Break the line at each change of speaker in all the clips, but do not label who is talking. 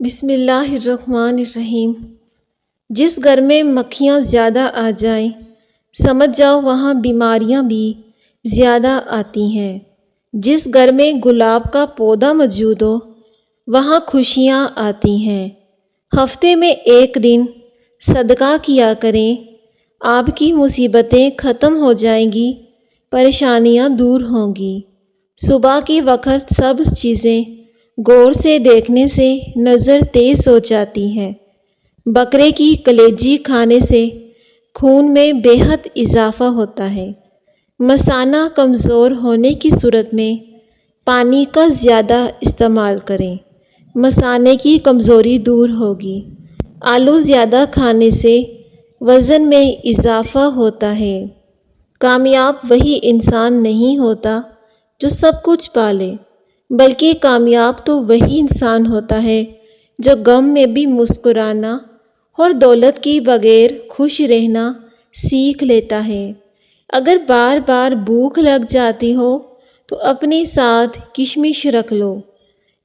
بسم اللہ الرحمن الرحیم۔ جس گھر میں مکھیاں زیادہ آ جائیں سمجھ جاؤ وہاں بیماریاں بھی زیادہ آتی ہیں۔ جس گھر میں گلاب کا پودا موجود ہو وہاں خوشیاں آتی ہیں۔ ہفتے میں ایک دن صدقہ کیا کریں، آپ کی مصیبتیں ختم ہو جائیں گی، پریشانیاں دور ہوں گی۔ صبح کے وقت سب چیزیں غور سے دیکھنے سے نظر تیز ہو جاتی ہے۔ بکرے کی کلیجی کھانے سے خون میں بے حد اضافہ ہوتا ہے۔ مثانہ کمزور ہونے کی صورت میں پانی کا زیادہ استعمال کریں، مثانے کی کمزوری دور ہوگی۔ آلو زیادہ کھانے سے وزن میں اضافہ ہوتا ہے۔ کامیاب وہی انسان نہیں ہوتا جو سب کچھ پالے، بلکہ کامیاب تو وہی انسان ہوتا ہے جو غم میں بھی مسکرانا اور دولت کے بغیر خوش رہنا سیکھ لیتا ہے۔ اگر بار بار بھوک لگ جاتی ہو تو اپنے ساتھ کشمش رکھ لو،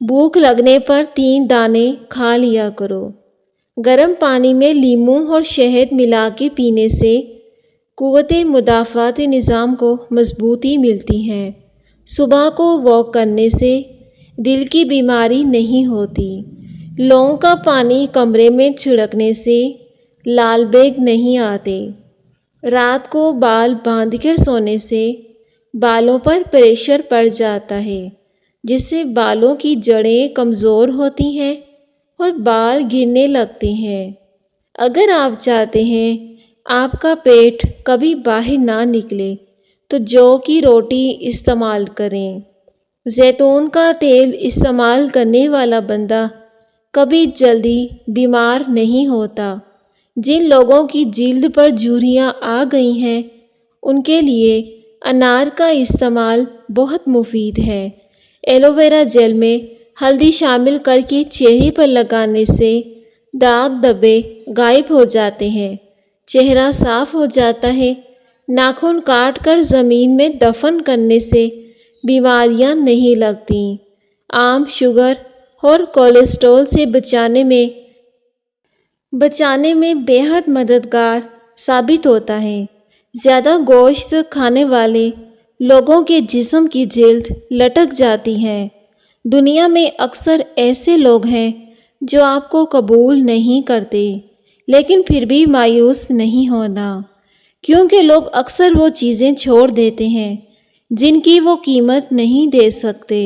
بھوک لگنے پر 3 دانے کھا لیا کرو۔ گرم پانی میں لیموں اور شہد ملا کے پینے سے قوت مدافعت نظام کو مضبوطی ملتی ہے۔ صبح کو واک کرنے سے دل کی بیماری نہیں ہوتی۔ لونگ کا پانی کمرے میں چھڑکنے سے لال بیگ نہیں آتے۔ رات کو بال باندھ کر سونے سے بالوں پر پریشر پڑ جاتا ہے، جس سے بالوں کی جڑیں کمزور ہوتی ہیں اور بال گرنے لگتے ہیں۔ اگر آپ چاہتے ہیں آپ کا پیٹ کبھی باہر نہ نکلے تو جو کی روٹی استعمال کریں۔ زیتون کا تیل استعمال کرنے والا بندہ کبھی جلدی بیمار نہیں ہوتا۔ جن لوگوں کی جلد پر جھریاں آ گئی ہیں ان کے لیے انار کا استعمال بہت مفید ہے۔ ایلو ویرا جیل میں ہلدی شامل کر کے چہرے پر لگانے سے داغ دھبے غائب ہو جاتے ہیں، چہرہ صاف ہو جاتا ہے۔ ناخن کاٹ کر زمین میں دفن کرنے سے بیماریاں نہیں لگتی۔ آم شوگر اور کولیسٹرول سے بچانے میں بے حد مددگار ثابت ہوتا ہے۔ زیادہ گوشت کھانے والے لوگوں کے جسم کی جلد لٹک جاتی ہے۔ دنیا میں اکثر ایسے لوگ ہیں جو آپ کو قبول نہیں کرتے، لیکن پھر بھی مایوس نہیں ہونا، کیونکہ لوگ اکثر وہ چیزیں چھوڑ دیتے ہیں جن کی وہ قیمت نہیں دے سکتے۔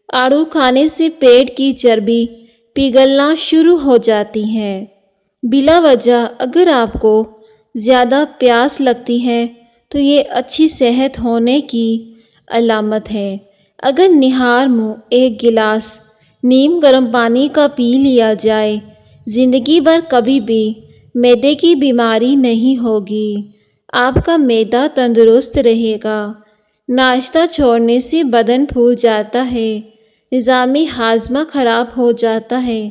آڑو کھانے سے پیٹ کی چربی پگھلنا شروع ہو جاتی ہے۔ بلا وجہ اگر آپ کو زیادہ پیاس لگتی ہے تو یہ اچھی صحت ہونے کی علامت ہے۔ اگر نہار منہ 1 گلاس نیم گرم پانی کا پی لیا جائے، زندگی بھر کبھی بھی معدے کی بیماری نہیں ہوگی۔ آپ کا معدہ تندرست رہے گا۔ ناشتہ چھوڑنے سے بدن پھول جاتا ہے، نظام ہاضمہ خراب ہو جاتا ہے،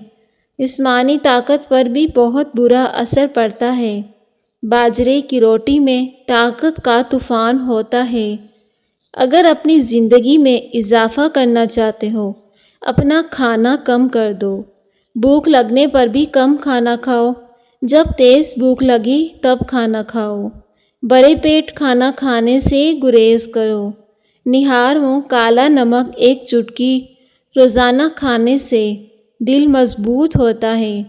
جسمانی طاقت پر بھی بہت برا اثر پڑتا ہے۔ باجرے کی روٹی میں طاقت کا طوفان ہوتا ہے۔ اگر اپنی زندگی میں اضافہ کرنا چاہتے ہو، اپنا کھانا کم کر دو۔ بھوک لگنے پر بھی کم کھانا کھاؤ، جب تیز بھوک لگے تب کھانا کھاؤ۔ بڑے پیٹ کھانا کھانے سے گریز کرو۔ نہار منہ کالا نمک 1 چٹکی روزانہ کھانے سے دل مضبوط ہوتا ہے۔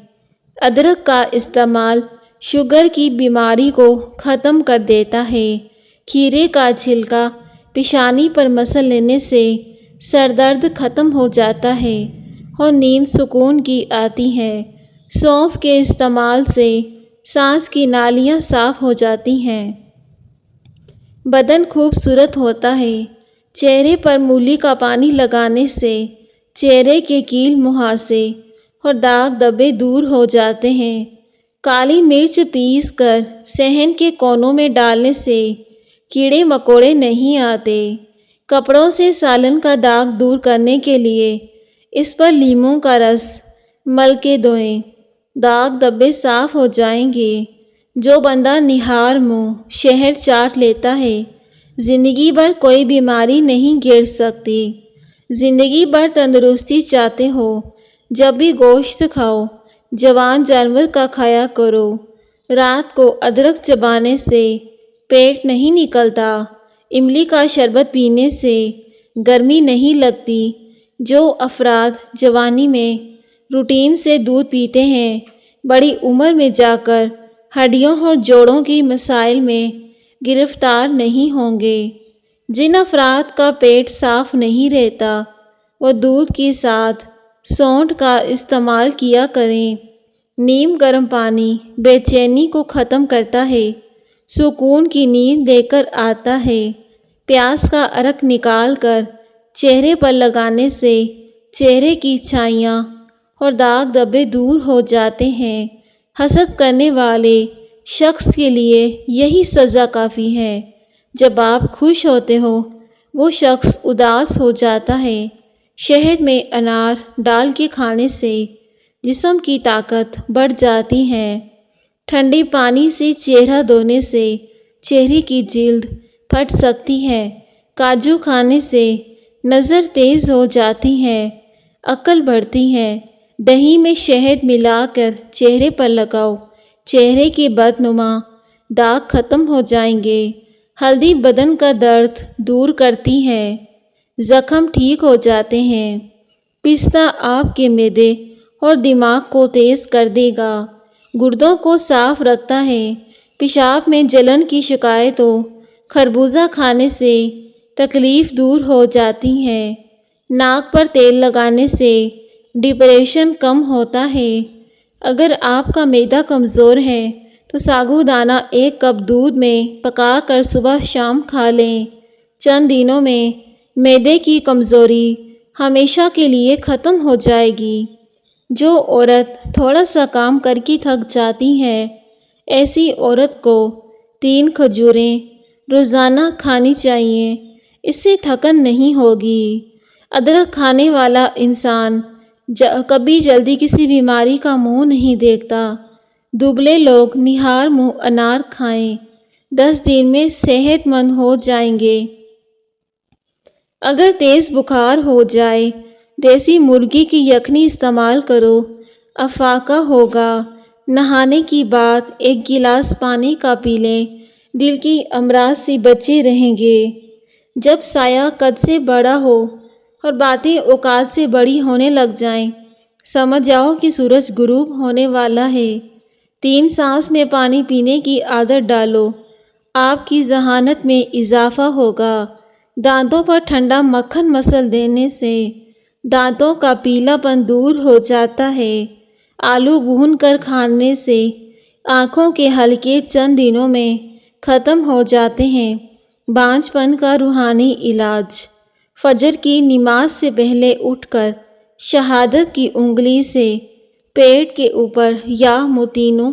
ادرک کا استعمال شوگر کی بیماری کو ختم کر دیتا ہے۔ کھیرے کا چھلکا پیشانی پر مل لینے سے سر درد ختم ہو جاتا ہے اور نیند سکون کی آتی ہے۔ سونف کے استعمال سے سانس کی نالیاں صاف ہو جاتی ہیں۔ بدن خوبصورت ہوتا ہے۔ چہرے پر مولی کا پانی لگانے سے چہرے کے کیل مہاسے اور داغ دھبے دور ہو جاتے ہیں۔ کالی مرچ پیس کر صحن کے کونوں میں ڈالنے سے کیڑے مکوڑے نہیں آتے۔ کپڑوں سے سالن کا داغ دور کرنے کے لیے اس پر لیموں کا رس مل کے دھوئیں، داغ دھبے صاف ہو جائیں گے۔ جو بندہ نہار منہ شہد چاٹ لیتا ہے زندگی بھر کوئی بیماری نہیں گھیر سکتی۔ زندگی بھر تندرستی چاہتے ہو جب بھی گوشت کھاؤ جوان جانور کا کھایا کرو۔ رات کو ادرک چبانے سے پیٹ نہیں نکلتا، املی کا شربت پینے سے گرمی نہیں لگتی۔ جو افراد جوانی میں روٹین سے دودھ پیتے ہیں بڑی عمر میں جا کر ہڈیوں اور جوڑوں کی مسائل میں گرفتار نہیں ہوں گے۔ جن افراد کا پیٹ صاف نہیں رہتا وہ دودھ کے ساتھ سونڈ کا استعمال کیا کریں۔ نیم گرم پانی بے چینی کو ختم کرتا ہے، سکون کی نیند لے کر آتا ہے۔ پیاز کا عرق نکال کر چہرے پر لگانے سے چہرے کی چھائیاں اور داغ دھبے دور ہو جاتے ہیں۔ حسد کرنے والے شخص کے لیے یہی سزا کافی ہے۔ جب آپ خوش ہوتے ہو وہ شخص اداس ہو جاتا ہے۔ شہد میں انار ڈال کے کھانے سے جسم کی طاقت بڑھ جاتی ہے۔ ٹھنڈے پانی سے چہرہ دھونے سے چہرے کی جلد پھٹ سکتی ہے۔ کاجو کھانے سے نظر تیز ہو جاتی ہے، عقل بڑھتی ہے۔ دہی میں شہد ملا کر چہرے پر لگاؤ، چہرے کے بدنما داغ ختم ہو جائیں گے۔ ہلدی بدن کا درد دور کرتی ہے، زخم ٹھیک ہو جاتے ہیں۔ پستہ آپ کے معدے اور دماغ کو تیز کر دے گا، گردوں کو صاف رکھتا ہے۔ پیشاب میں جلن کی شکایت ہو خربوزہ کھانے سے تکلیف دور ہو جاتی ہے۔ ناک پر تیل لگانے سے ڈپریشن کم ہوتا ہے۔ اگر آپ کا معدہ کمزور ہے تو ساگو دانہ 1 کپ دودھ میں پکا کر صبح شام کھا لیں۔ چند دنوں میں معدے کی کمزوری ہمیشہ کے لیے ختم ہو جائے گی۔ جو عورت تھوڑا سا کام کر کے تھک جاتی ہے ایسی عورت کو 3 کھجوریں روزانہ کھانی چاہیے، اس سے تھکن نہیں ہوگی۔ ادرک کھانے والا انسان کبھی جلدی کسی بیماری کا منہ نہیں دیکھتا۔ دبلے لوگ نہار منہ انار کھائیں، 10 دن میں صحت مند ہو جائیں گے۔ اگر تیز بخار ہو جائے دیسی مرغی کی یخنی استعمال کرو، افاقہ ہوگا۔ نہانے کی بعد 1 گلاس پانی کا پی لیں، دل کی امراض سے بچے رہیں گے۔ جب سایہ قد سے بڑا ہو اور باتیں اوقات سے بڑی ہونے لگ جائیں سمجھ جاؤ کہ سورج غروب ہونے والا ہے۔ 3 سانس میں پانی پینے کی عادت ڈالو، آپ کی ذہانت میں اضافہ ہوگا۔ دانتوں پر ٹھنڈا مکھن مسل دینے سے دانتوں کا پیلا پن دور ہو جاتا ہے۔ آلو بھون کر کھانے سے آنکھوں کے حلقے چند دنوں میں ختم ہو جاتے ہیں۔ بانجھ پن کا روحانی علاج، فجر کی نماز سے پہلے اٹھ کر شہادت کی انگلی سے پیٹ کے اوپر یا متینو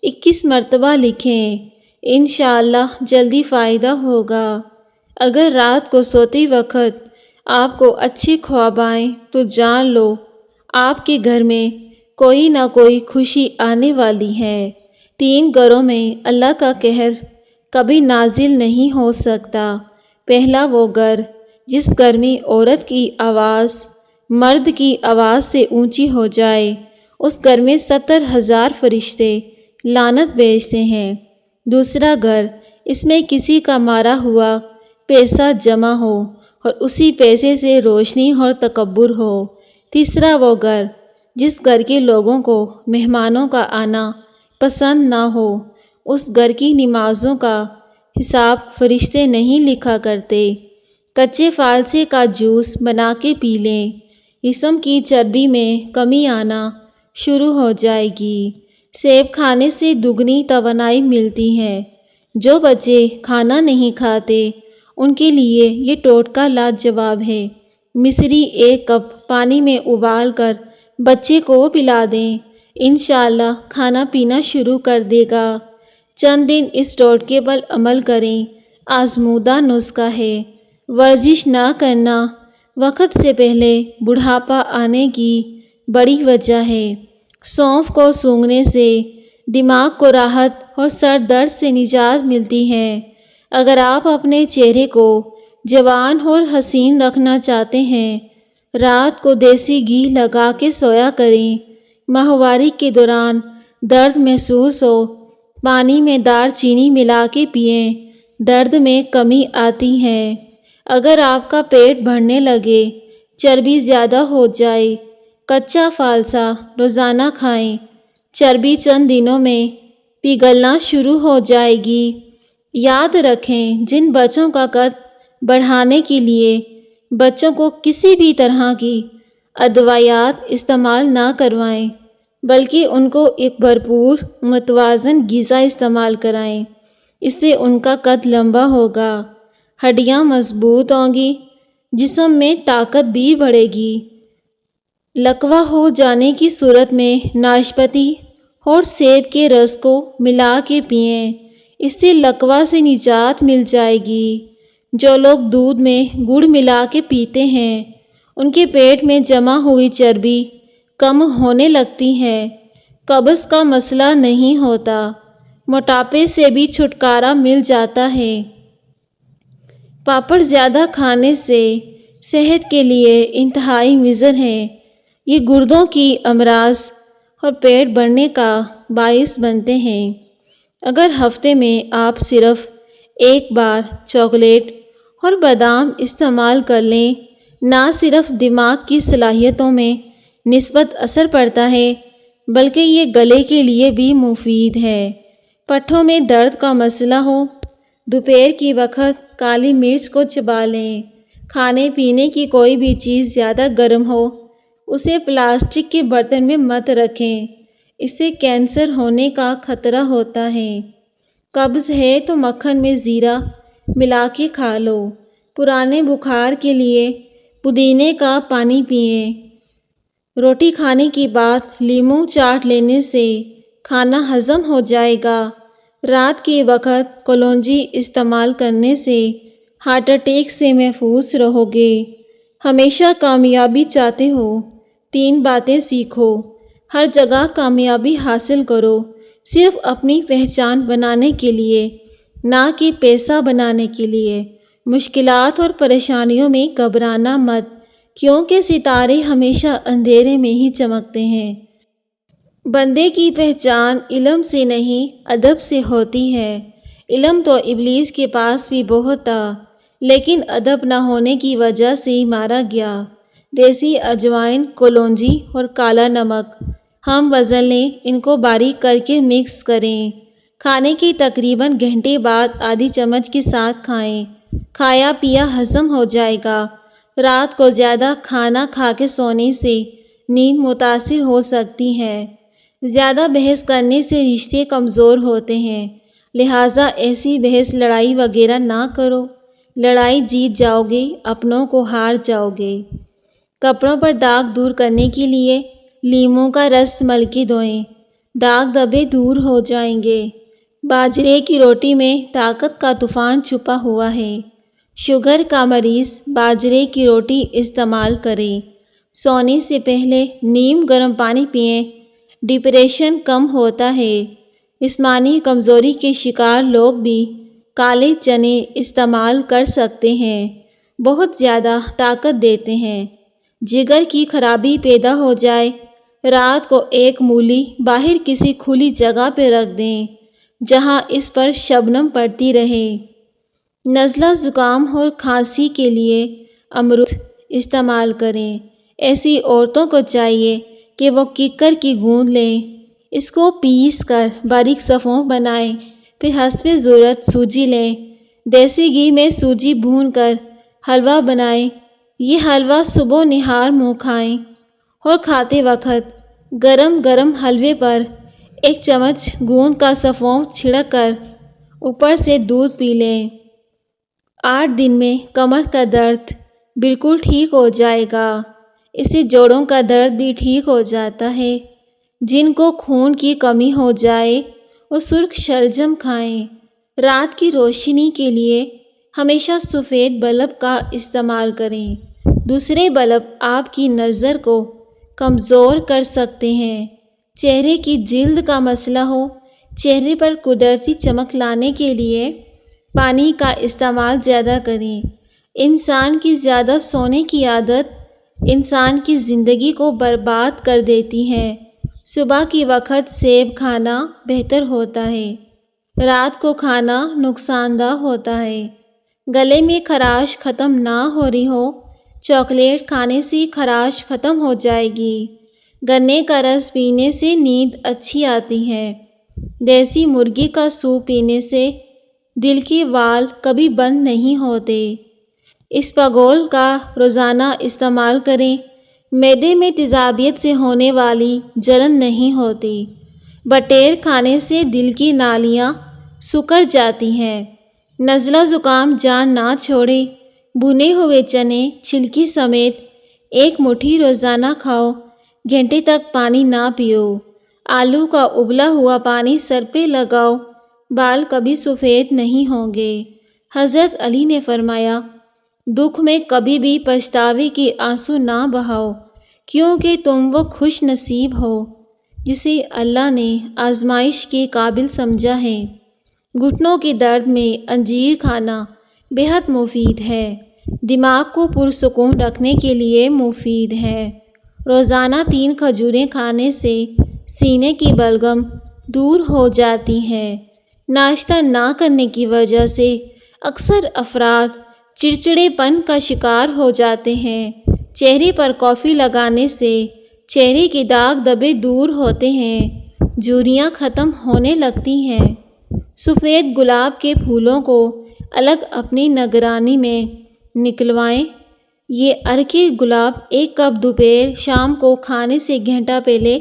21 مرتبہ لکھیں، انشاءاللہ جلدی فائدہ ہوگا۔ اگر رات کو سوتے وقت آپ کو اچھے خواب آئیں تو جان لو آپ کے گھر میں کوئی نہ کوئی خوشی آنے والی ہے۔ 3 گھروں میں اللہ کا قہر کبھی نازل نہیں ہو سکتا۔ پہلا وہ گھر جس گھر میں عورت کی آواز مرد کی آواز سے اونچی ہو جائے، اس گھر میں 70,000 فرشتے لعنت بھیجتے ہیں۔ دوسرا گھر اس میں کسی کا مارا ہوا پیسہ جمع ہو اور اسی پیسے سے روشنی اور تکبر ہو۔ تیسرا وہ گھر جس گھر کے لوگوں کو مہمانوں کا آنا پسند نہ ہو، اس گھر کی نمازوں کا حساب فرشتے نہیں لکھا کرتے۔ کچے فالسے کا جوس بنا کے پی لیں، جسم کی چربی میں کمی آنا شروع ہو جائے گی۔ سیب کھانے سے دگنی توانائی ملتی ہے۔ جو بچے کھانا نہیں کھاتے ان کے لیے یہ ٹوٹکا لاجواب ہے۔ مصری 1 کپ پانی میں ابال کر بچے کو پلا دیں، انشاءاللہ کھانا پینا شروع کر دے گا۔ چند دن اس ٹوٹکے پر عمل کریں، آزمودہ نسخہ ہے۔ ورزش نہ کرنا وقت سے پہلے بڑھاپا آنے کی بڑی وجہ ہے۔ سونف کو سونگھنے سے دماغ کو راحت اور سر درد سے نجات ملتی ہے۔ اگر آپ اپنے چہرے کو جوان اور حسین رکھنا چاہتے ہیں رات کو دیسی گھی لگا کے سویا کریں۔ ماہواری کے دوران درد محسوس ہو، پانی میں دار چینی ملا کے پئیں، درد میں کمی آتی ہے۔ اگر آپ کا پیٹ بڑھنے لگے، چربی زیادہ ہو جائے، کچا فالسا روزانہ کھائیں، چربی چند دنوں میں پگھلنا شروع ہو جائے گی۔ یاد رکھیں، جن بچوں کا قد بڑھانے کے لیے بچوں کو کسی بھی طرح کی ادویات استعمال نہ کروائیں، بلکہ ان کو ایک بھرپور متوازن غذا استعمال کرائیں۔ اس سے ان کا قد لمبا ہوگا، ہڈیاں مضبوط ہوں گی، جسم میں طاقت بھی بڑھے گی۔ لکوہ ہو جانے کی صورت میں ناشپاتی اور سیب کے رس کو ملا کے پئیں، اس سے لکوہ سے نجات مل جائے گی۔ جو لوگ دودھ میں گڑ ملا کے پیتے ہیں، ان کے پیٹ میں جمع ہوئی چربی کم ہونے لگتی ہے، قبض کا مسئلہ نہیں ہوتا، موٹاپے سے بھی چھٹکارا مل جاتا ہے۔ پاپڑ زیادہ کھانے سے صحت کے لیے انتہائی مضر ہیں۔ یہ گردوں کی امراض اور پیٹ بڑھنے کا باعث بنتے ہیں۔ اگر ہفتے میں آپ صرف ایک بار چاکلیٹ اور بادام استعمال کر لیں، نہ صرف دماغ کی صلاحیتوں میں مثبت اثر پڑتا ہے، بلکہ یہ گلے کے لیے بھی مفید ہے۔ پٹھوں میں درد کا مسئلہ ہو، دوپہر کی وقت کالی مرچ کو چبا لیں۔ کھانے پینے کی کوئی بھی چیز زیادہ گرم ہو، اسے پلاسٹک کے برتن میں مت رکھیں، اس سے کینسر ہونے کا خطرہ ہوتا ہے۔ قبض ہے تو مکھن میں زیرہ ملا کے کھا لو۔ پرانے بخار کے لیے پودینے کا پانی پئیں۔ روٹی کھانے کے بعد لیموں چاٹ لینے سے کھانا ہضم ہو جائے گا۔ رات کے وقت کلونجی استعمال کرنے سے ہارٹ اٹیک سے محفوظ رہو گے۔ ہمیشہ کامیابی چاہتے ہو؟ 3 باتیں سیکھو۔ ہر جگہ کامیابی حاصل کرو، صرف اپنی پہچان بنانے کے لیے، نہ کہ پیسہ بنانے کے لیے۔ مشکلات اور پریشانیوں میں گھبرانا مت، کیونکہ ستارے ہمیشہ اندھیرے میں ہی چمکتے ہیں۔ بندے کی پہچان علم سے نہیں، ادب سے ہوتی ہے۔ علم تو ابلیس کے پاس بھی بہت تھا، لیکن ادب نہ ہونے کی وجہ سے مارا گیا۔ دیسی اجوائن، کلونجی اور کالا نمک ہم وزن لیں، ان کو باریک کر کے مکس کریں۔ کھانے کے تقریباً گھنٹے بعد آدھی چمچ کے ساتھ کھائیں۔ کھایا پیا ہضم ہو جائے گا۔ رات کو زیادہ کھانا کھا کے سونے سے نیند متاثر ہو سکتی ہے۔ زیادہ بحث کرنے سے رشتے کمزور ہوتے ہیں، لہٰذا ایسی بحث لڑائی وغیرہ نہ کرو۔ لڑائی جیت جاؤ گے، اپنوں کو ہار جاؤ گے۔ کپڑوں پر داغ دور کرنے کے لیے لیموں کا رس مل کے دھوئیں، داغ دھبے دور ہو جائیں گے۔ باجرے کی روٹی میں طاقت کا طوفان چھپا ہوا ہے۔ شوگر کا مریض باجرے کی روٹی استعمال کرے۔ سونے سے پہلے نیم گرم پانی پئیں، ڈپریشن کم ہوتا ہے۔ جسمانی کمزوری کے شکار لوگ بھی کالے چنے استعمال کر سکتے ہیں، بہت زیادہ طاقت دیتے ہیں۔ جگر کی خرابی پیدا ہو جائے، رات کو ایک مولی باہر کسی کھلی جگہ پہ رکھ دیں، جہاں اس پر شبنم پڑتی رہے۔ نزلہ، زکام اور کھانسی کے لیے امرود استعمال کریں۔ ایسی عورتوں کو چاہیے کہ وہ ککر کی گوند لیں، اس کو پیس کر باریک صفوں بنائیں، پھر حسب ضرورت سوجی لیں۔ دیسی گھی میں سوجی بھون کر حلوہ بنائیں۔ یہ حلوہ صبح نہار منہ کھائیں اور کھاتے وقت گرم گرم حلوے پر 1 چمچ گوند کا صفوں چھڑک کر اوپر سے دودھ پی لیں۔ 8 دن میں کمر کا درد بالکل ٹھیک ہو جائے گا۔ اس سے جوڑوں کا درد بھی ٹھیک ہو جاتا ہے۔ جن کو خون کی کمی ہو جائے وہ سرخ شلجم کھائیں۔ رات کی روشنی کے لیے ہمیشہ سفید بلب کا استعمال کریں۔ دوسرے بلب آپ کی نظر کو کمزور کر سکتے ہیں۔ چہرے کی جلد کا مسئلہ ہو، چہرے پر قدرتی چمک لانے کے لیے پانی کا استعمال زیادہ کریں۔ انسان کی زیادہ سونے کی عادت انسان کی زندگی کو برباد کر دیتی ہیں۔ صبح کی وقت سیب کھانا بہتر ہوتا ہے، رات کو کھانا نقصان دہ ہوتا ہے۔ گلے میں خراش ختم نہ ہو رہی ہو، چاکلیٹ کھانے سے خراش ختم ہو جائے گی۔ گنے کا رس پینے سے نیند اچھی آتی ہے۔ دیسی مرغی کا سوپ پینے سے دل کے وال کبھی بند نہیں ہوتے۔ اسپاغول کا روزانہ استعمال کریں، معدے میں تیزابیت سے ہونے والی جلن نہیں ہوتی۔ بٹیر کھانے سے دل کی نالیاں سکڑ جاتی ہیں۔ نزلہ زکام جان نہ چھوڑے، بھنے ہوئے چنے چھلکی سمیت ایک مٹھی روزانہ کھاؤ، گھنٹے تک پانی نہ پیو۔ آلو کا ابلا ہوا پانی سر پہ لگاؤ، بال کبھی سفید نہیں ہوں گے۔ حضرت علی نے فرمایا، دکھ میں کبھی بھی پچھتاوے کے آنسو نہ بہاؤ، کیونکہ تم وہ خوش نصیب ہو جسے اللہ نے آزمائش کے قابل سمجھا ہے۔ گھٹنوں کے درد میں انجیر کھانا بہت مفید ہے، دماغ کو پرسکون رکھنے کے لیے مفید ہے۔ روزانہ 3 کھجوریں کھانے سے سینے کی بلغم دور ہو جاتی ہے۔ ناشتہ نہ کرنے کی وجہ سے اکثر افراد چڑچڑے پن کا شکار ہو جاتے ہیں۔ چہرے پر کافی لگانے سے چہرے کے داغ دبے دور ہوتے ہیں، جھریاں ختم ہونے لگتی ہیں۔ سفید گلاب کے پھولوں کو الگ اپنی نگرانی میں نکلوائیں۔ یہ عرقِ گلاب 1 کپ دوپہر شام کو کھانے سے گھنٹہ پہلے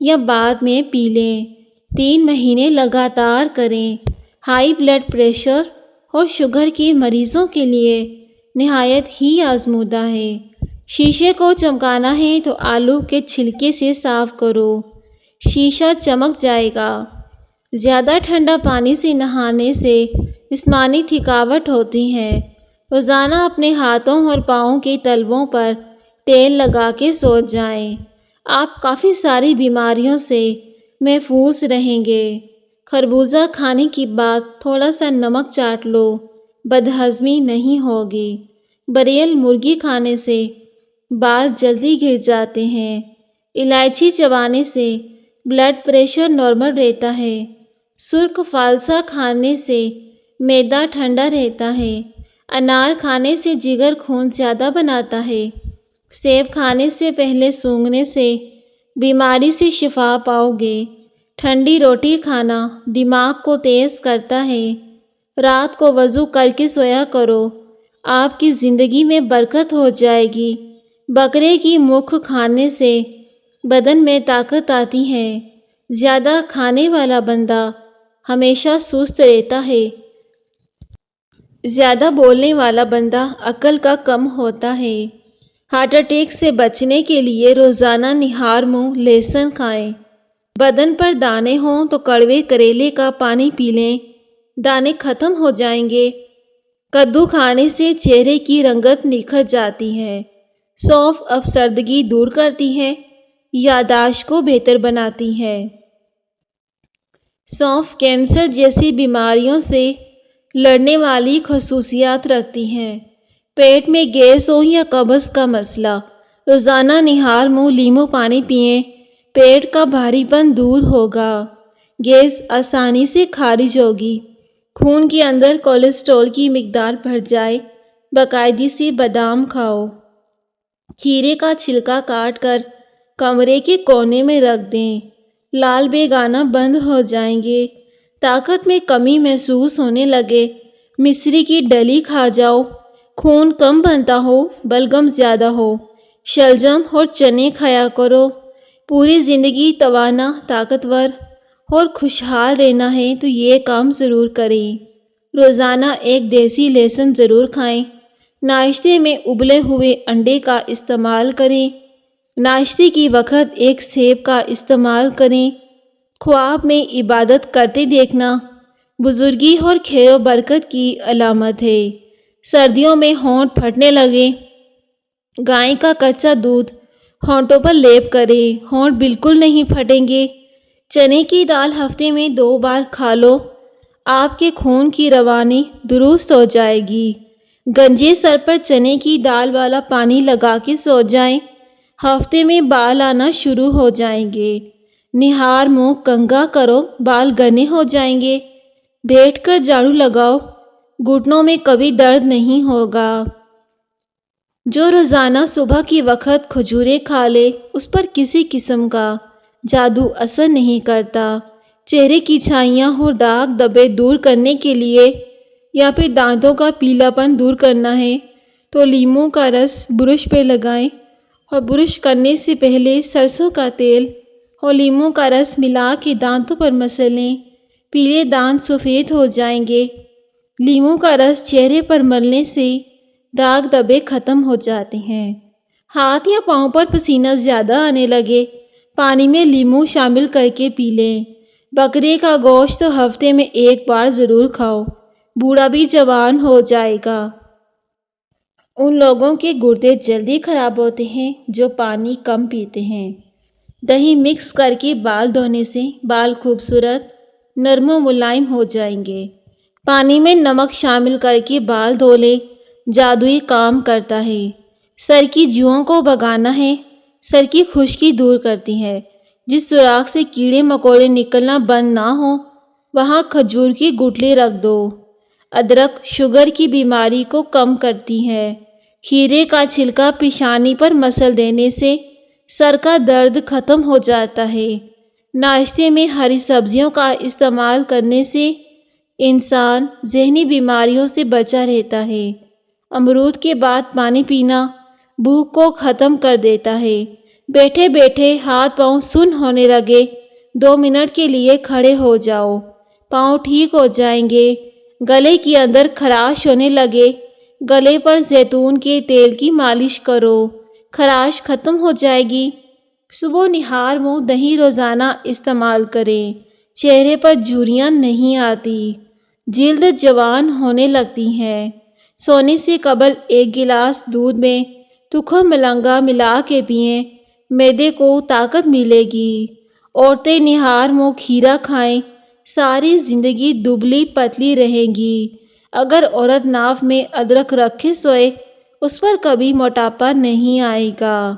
یا بعد میں پی لیں۔ 3 مہینے لگاتار کریں۔ ہائی بلڈ پریشر اور شوگر کے مریضوں کے لیے نہایت ہی آزمودہ ہے۔ شیشے کو چمکانا ہے تو آلو کے چھلکے سے صاف کرو، شیشہ چمک جائے گا۔ زیادہ ٹھنڈا پانی سے نہانے سے جسمانی تھکاوٹ ہوتی ہے۔ روزانہ اپنے ہاتھوں اور پاؤں کے تلووں پر تیل لگا کے سو جائیں، آپ کافی ساری بیماریوں سے محفوظ رہیں گے۔ خربوزہ کھانے کے بعد تھوڑا سا نمک چاٹ لو، بدہضمی نہیں ہوگی۔ بریل مرغی کھانے سے بال جلدی گر جاتے ہیں۔ الائچی چبانے سے بلڈ پریشر نارمل رہتا ہے۔ سرخ فالسا کھانے سے معدہ ٹھنڈا رہتا ہے۔ انار کھانے سے جگر خون زیادہ بناتا ہے۔ سیب کھانے سے پہلے سونگھنے سے بیماری سے شفا پاؤ گے۔ ٹھنڈی روٹی کھانا دماغ کو تیز کرتا ہے۔ رات کو وضو کر کے سویا کرو، آپ کی زندگی میں برکت ہو جائے گی۔ بکرے کی مکھ کھانے سے بدن میں طاقت آتی ہے۔ زیادہ کھانے والا بندہ ہمیشہ سست رہتا ہے۔ زیادہ بولنے والا بندہ عقل کا کم ہوتا ہے۔ ہارٹ اٹیک سے بچنے کے لیے روزانہ نہار منہ لہسن کھائیں۔ بدن پر دانے ہوں تو کڑوے کریلے کا پانی پی لیں، دانے ختم ہو جائیں گے۔ کدو کھانے سے چہرے کی رنگت نکھر جاتی ہے۔ سونف افسردگی دور کرتی ہے، یادداشت کو بہتر بناتی ہے۔ سونف کینسر جیسی بیماریوں سے لڑنے والی خصوصیات رکھتی ہے۔ پیٹ میں گیس ہو یا قبض کا مسئلہ، روزانہ نہار منہ لیمو پانی پئیں، پیٹ کا بھاری پن دور ہوگا، گیس آسانی سے خارج ہوگی۔ خون کے اندر کولیسٹرول کی مقدار بڑھ جائے، باقاعدگی سے بادام کھاؤ۔ کھیرے کا چھلکا کاٹ کر کمرے کے کونے میں رکھ دیں، لال بیگ آنا بند ہو جائیں گے۔ طاقت میں کمی محسوس ہونے لگے، مصری کی ڈلی کھا جاؤ۔ خون کم بنتا ہو، بلغم زیادہ ہو، شلجم اور چنے کھایا کرو۔ پوری زندگی توانا، طاقتور اور خوشحال رہنا ہے تو یہ کام ضرور کریں۔ روزانہ 1 دیسی لہسن ضرور کھائیں۔ ناشتے میں ابلے ہوئے انڈے کا استعمال کریں۔ ناشتے کی وقت 1 سیب کا استعمال کریں۔ خواب میں عبادت کرتے دیکھنا بزرگی اور خیر و برکت کی علامت ہے۔ سردیوں میں ہونٹ پھٹنے لگے، گائے کا کچا دودھ ہونٹوں پر لیپ کریں، ہونٹ بالکل نہیں پھٹیں گے۔ چنے کی دال ہفتے میں 2 بار کھا لو، آپ کے خون کی روانی درست ہو جائے گی۔ گنجے سر پر چنے کی دال والا پانی لگا کے سو جائیں، ہفتے میں بال آنا شروع ہو جائیں گے۔ نہار منہ کنگھا کرو، بال گھنے ہو جائیں گے۔ بیٹھ کر جھاڑو لگاؤ، گھٹنوں میں کبھی درد نہیں ہوگا۔ جو روزانہ صبح کی وقت کھجوریں کھا لے، اس پر کسی قسم کا جادو اثر نہیں کرتا۔ چہرے کی چھائیاں اور داغ دھبے دور کرنے کے لیے یا پھر دانتوں کا پیلا پن دور کرنا ہے تو لیموں کا رس برش پہ لگائیں اور برش کرنے سے پہلے سرسوں کا تیل اور لیموں کا رس ملا کے دانتوں پر مسلیں، پیلے دانت سفید ہو جائیں گے۔ لیموں کا رس چہرے پر ملنے سے داغ دھبے ختم ہو جاتے ہیں۔ ہاتھ یا پاؤں پر پسینہ زیادہ آنے لگے، پانی میں لیموں شامل کر کے پی لیں۔ بکرے کا گوشت تو ہفتے میں ایک بار ضرور کھاؤ، بوڑھا بھی جوان ہو جائے گا۔ ان لوگوں کے گردے جلدی خراب ہوتے ہیں جو پانی کم پیتے ہیں۔ دہی مکس کر کے بال دھونے سے بال خوبصورت، نرم و ملائم ہو جائیں گے۔ پانی میں نمک شامل کر کے بال دھو لیں، جادوئی کام کرتا ہے۔ سر کی جوؤں کو بھگانا ہے، سر کی خشکی دور کرتی ہے۔ جس سوراخ سے کیڑے مکوڑے نکلنا بند نہ ہو وہاں کھجور کی گٹلی رکھ دو۔ ادرک شوگر کی بیماری کو کم کرتی ہے۔ کھیرے کا چھلکا پیشانی پر مسل دینے سے سر کا درد ختم ہو جاتا ہے۔ ناشتے میں ہری سبزیوں کا استعمال کرنے سے انسان ذہنی بیماریوں سے بچا رہتا ہے۔ امرود کے بعد پانی پینا بھوک کو ختم کر دیتا ہے۔ بیٹھے بیٹھے ہاتھ پاؤں سن ہونے لگے، 2 منٹ کے لیے کھڑے ہو جاؤ، پاؤں ٹھیک ہو جائیں گے۔ گلے کے اندر خراش ہونے لگے، گلے پر زیتون کے تیل کی مالش کرو، خراش ختم ہو جائے گی۔ صبح نہار منہ دہی روزانہ استعمال کریں، چہرے پر جھریاں نہیں آتی، جلد جوان ہونے لگتی ہے۔ سونے سے قبل 1 گلاس دودھ میں تکھم ملنگا ملا کے پئیں، معدے کو طاقت ملے گی۔ عورتیں نہار منہ کھیرا کھائیں، ساری زندگی دبلی پتلی رہیں گی۔ اگر عورت ناف میں ادرک رکھے سوئے، اس پر کبھی موٹاپا نہیں آئے گا۔